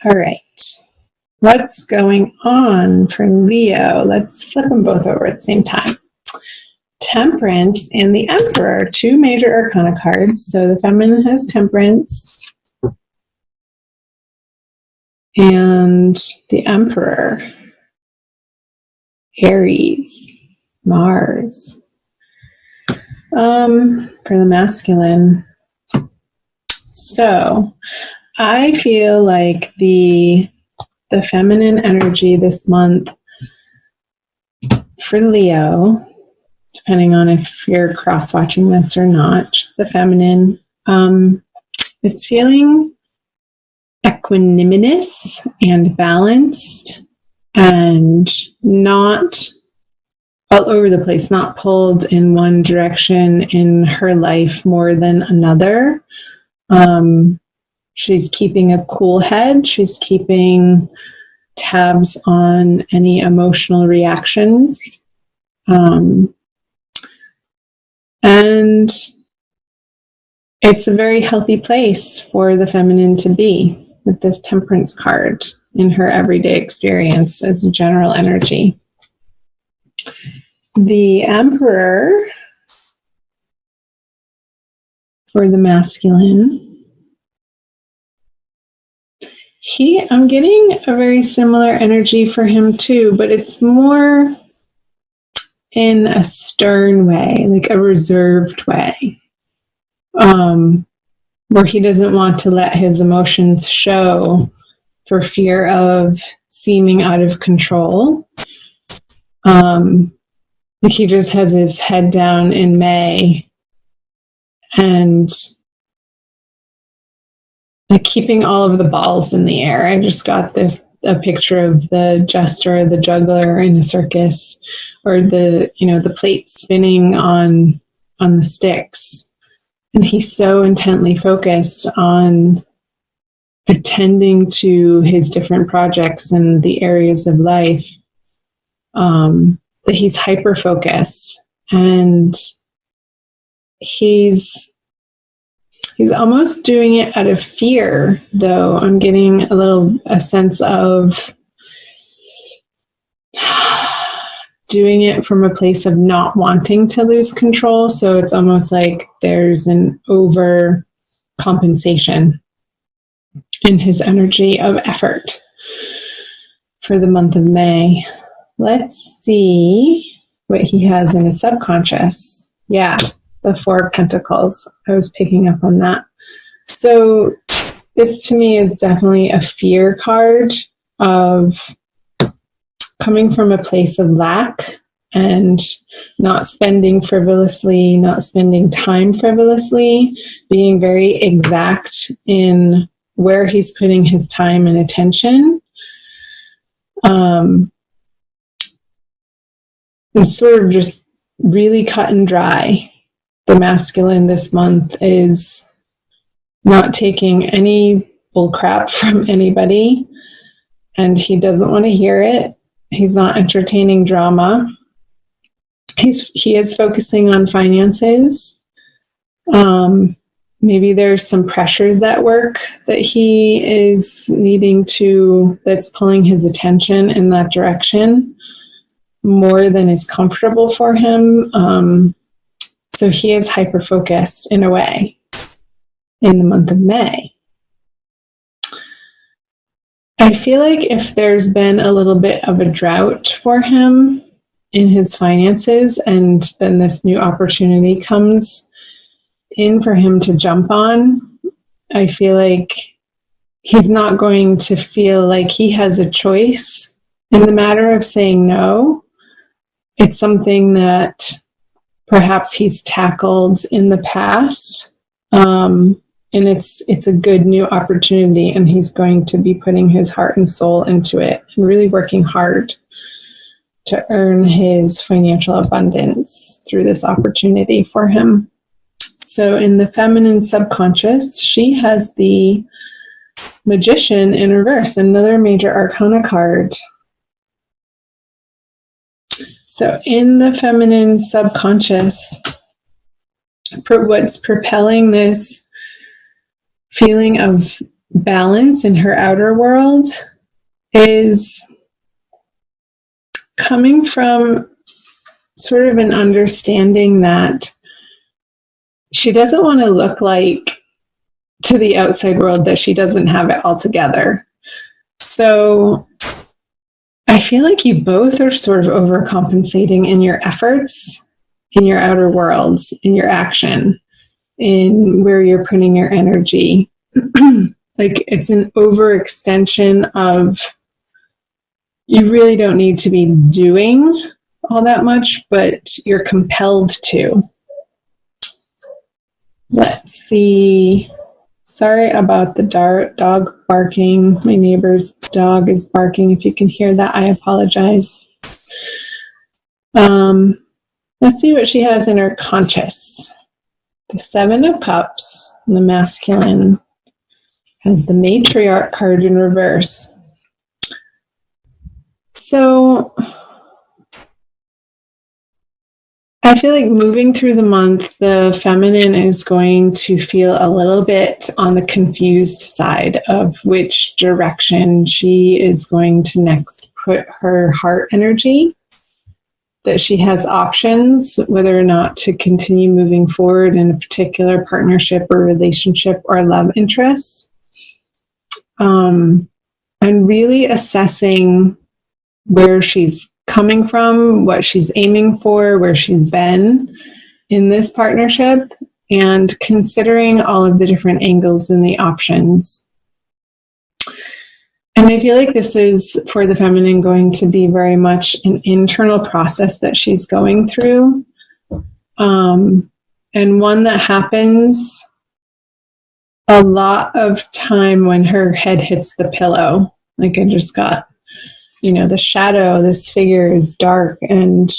All right. What's going on for Leo? Let's flip them both over at the same time. Temperance and the Emperor, two major arcana cards. So the feminine has Temperance and the Emperor, Aries, Mars. For the masculine. So I feel like the feminine energy this month for Leo, depending on if you're cross-watching this or not, the feminine is feeling equanimous and balanced and not all over the place, not pulled in one direction in her life more than another. She's keeping a cool head. She's keeping tabs on any emotional reactions. And it's a very healthy place for the feminine to be with this Temperance card in her everyday experience as a general energy. The Emperor for the masculine. I'm getting a very similar energy for him too, but it's more in a stern way, like a reserved way, where he doesn't want to let his emotions show for fear of seeming out of control. Like he just has his head down in May and like keeping all of the balls in the air. I just got a picture of the jester, the juggler in a circus, or the plate spinning on the sticks. And he's so intently focused on attending to his different projects and the areas of life, that he's hyper focused, and he's almost doing it out of fear, though. I'm getting a sense of doing it from a place of not wanting to lose control. So it's almost like there's an overcompensation in his energy of effort for the month of May. Let's see what he has in his subconscious. Yeah. The Four of Pentacles. I was picking up on that. So this to me is definitely a fear card of coming from a place of lack and not spending frivolously, not spending time frivolously, being very exact in where he's putting his time and attention. And sort of just really cut and dry. The masculine this month is not taking any bullcrap from anybody, and he doesn't want to hear it. He's not entertaining drama. He is focusing on finances. Maybe there's some pressures at work that he is that's pulling his attention in that direction more than is comfortable for him. So he is hyper-focused in a way in the month of May. I feel like if there's been a little bit of a drought for him in his finances, and then this new opportunity comes in for him to jump on, I feel like he's not going to feel like he has a choice in the matter of saying no. It's something that perhaps he's tackled in the past, and it's a good new opportunity, and he's going to be putting his heart and soul into it and really working hard to earn his financial abundance through this opportunity for him. So in the feminine subconscious, she has the Magician in reverse, another major arcana card. So in the feminine subconscious, what's propelling this feeling of balance in her outer world is coming from sort of an understanding that she doesn't want to look like to the outside world that she doesn't have it all together. So I feel like you both are sort of overcompensating in your efforts, in your outer worlds, in your action, in where you're putting your energy. Like it's an overextension of, you really don't need to be doing all that much, but you're compelled to. Let's see. Sorry about the dog barking. My neighbor's dog is barking. If you can hear that, I apologize. Let's see what she has in her conscious. The Seven of Cups, the masculine, has the matriarch card in reverse. So I feel like moving through the month, the feminine is going to feel a little bit on the confused side of which direction she is going to next put her heart energy, that she has options, whether or not to continue moving forward in a particular partnership or relationship or love interest. And really assessing where she's coming from, what she's aiming for, where she's been in this partnership, and considering all of the different angles and the options. And I feel like this is, for the feminine, going to be very much an internal process that she's going through, and one that happens a lot of time when her head hits the pillow. Like I just got, the shadow, this figure is dark, and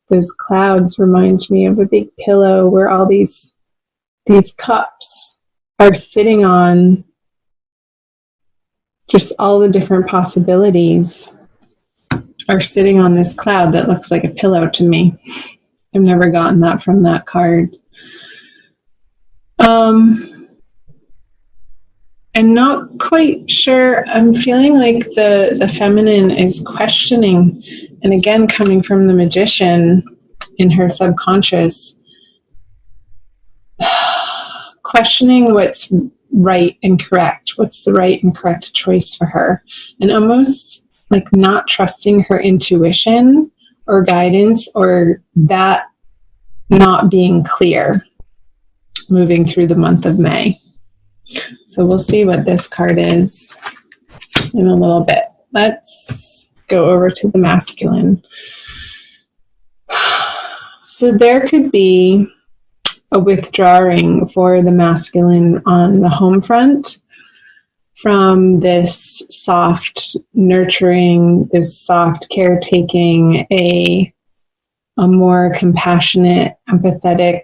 those clouds remind me of a big pillow where all these cups are sitting on, just all the different possibilities are sitting on this cloud that looks like a pillow to me. I've never gotten that from that card. And not quite sure. I'm feeling like the feminine is questioning, and again, coming from the Magician in her subconscious, questioning what's right and correct. What's the right and correct choice for her? And almost like not trusting her intuition or guidance, or that not being clear moving through the month of May. So we'll see what this card is in a little bit. Let's go over to the masculine. So there could be a withdrawing for the masculine on the home front from this soft nurturing, this soft caretaking, a more compassionate, empathetic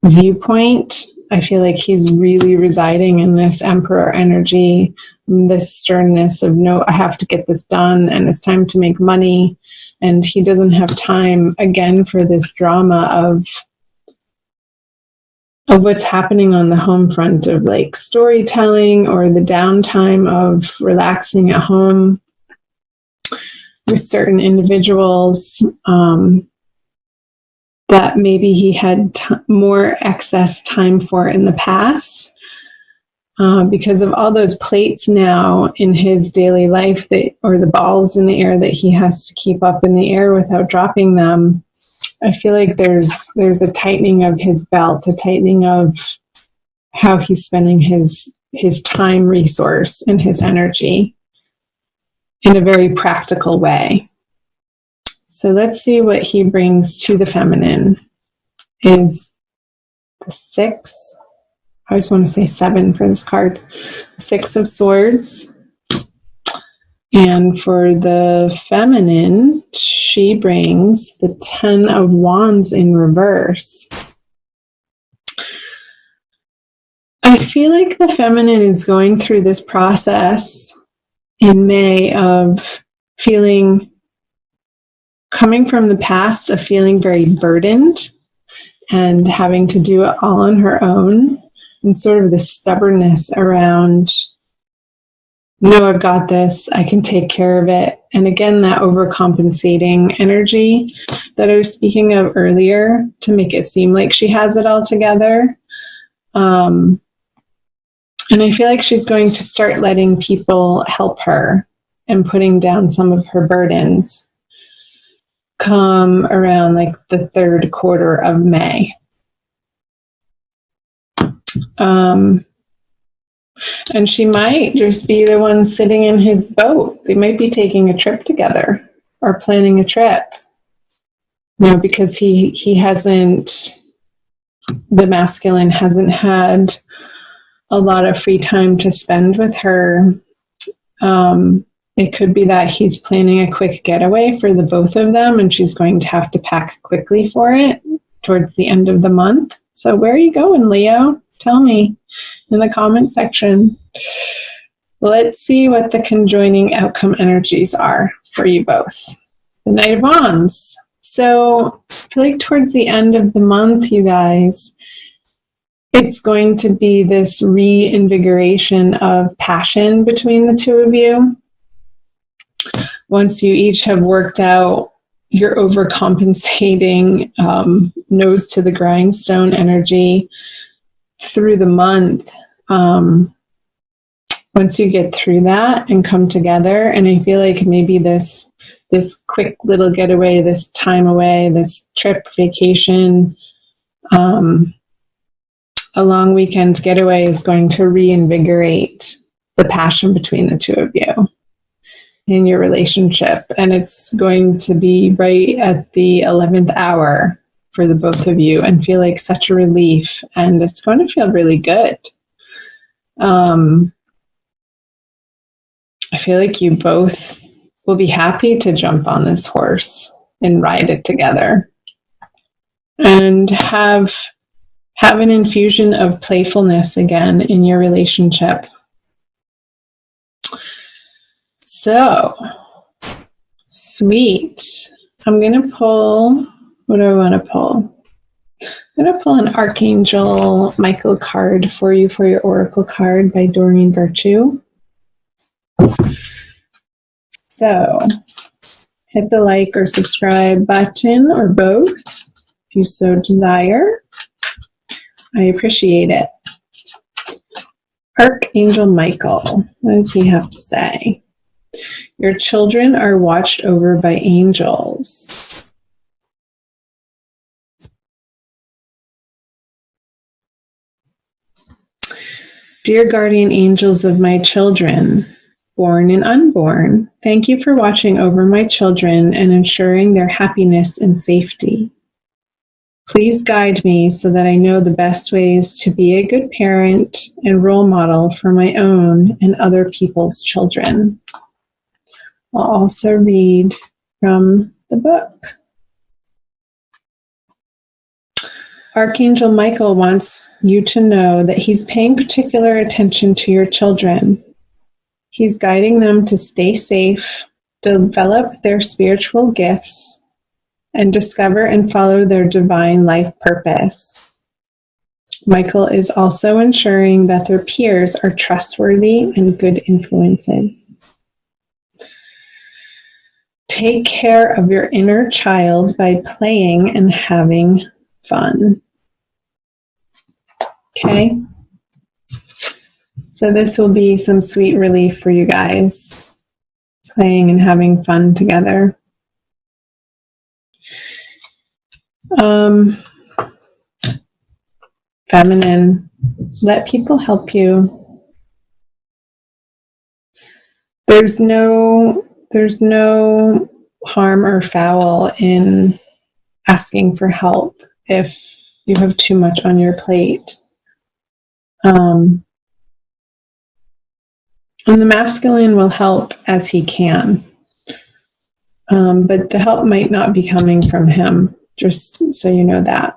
viewpoint. I feel like he's really residing in this emperor energy, this sternness of, no, I have to get this done, and it's time to make money. And he doesn't have time, again, for this drama of what's happening on the home front, of like storytelling or the downtime of relaxing at home with certain individuals. That maybe he had more excess time for in the past, because of all those plates now in his daily life, or the balls in the air that he has to keep up in the air without dropping them. I feel like there's a tightening of his belt, a tightening of how he's spending his time resource and his energy in a very practical way. So let's see what he brings to the feminine. Is the 6, I always want to say 7 for this card, 6 of Swords. And for the feminine, she brings the 10 of Wands in reverse. I feel like the feminine is going through this process in May of coming from the past, of feeling very burdened and having to do it all on her own, and sort of the stubbornness around no, I've got this. I can take care of it. And again, that overcompensating energy that I was speaking of earlier to make it seem like she has it all together. And I feel like she's going to start letting people help her and putting down some of her burdens come around like the third quarter of May. And she might just be the one sitting in his boat. They might be taking a trip together or planning a trip. Because he hasn't, the masculine hasn't had a lot of free time to spend with her. It could be that he's planning a quick getaway for the both of them, and she's going to have to pack quickly for it towards the end of the month. So where are you going, Leo? Tell me in the comment section. Let's see what the conjoining outcome energies are for you both. The Knight of Wands. So I feel like towards the end of the month, you guys, it's going to be this reinvigoration of passion between the two of you. Once you each have worked out your overcompensating, nose to the grindstone energy through the month, once you get through that and come together, and I feel like maybe this quick little getaway, this time away, this trip, vacation, a long weekend getaway is going to reinvigorate the passion between the two of you in your relationship. And it's going to be right at the 11th hour for the both of you and feel like such a relief. And it's going to feel really good. I feel like you both will be happy to jump on this horse and ride it together and have an infusion of playfulness again in your relationship. So, sweet. I'm going to pull, what do I want to pull? I'm going to pull an Archangel Michael card for you for your Oracle card by Doreen Virtue. So, hit the like or subscribe button or both if you so desire. I appreciate it. Archangel Michael, what does he have to say? Your children are watched over by angels. Dear guardian angels of my children, born and unborn, thank you for watching over my children and ensuring their happiness and safety. Please guide me so that I know the best ways to be a good parent and role model for my own and other people's children. I'll also read from the book. Archangel Michael wants you to know that he's paying particular attention to your children. He's guiding them to stay safe, develop their spiritual gifts, and discover and follow their divine life purpose. Michael is also ensuring that their peers are trustworthy and good influences. Take care of your inner child by playing and having fun. Okay? So this will be some sweet relief for you guys, playing and having fun together. Feminine, let people help you. There's no harm or foul in asking for help if you have too much on your plate. And the masculine will help as he can. But the help might not be coming from him, just so you know that.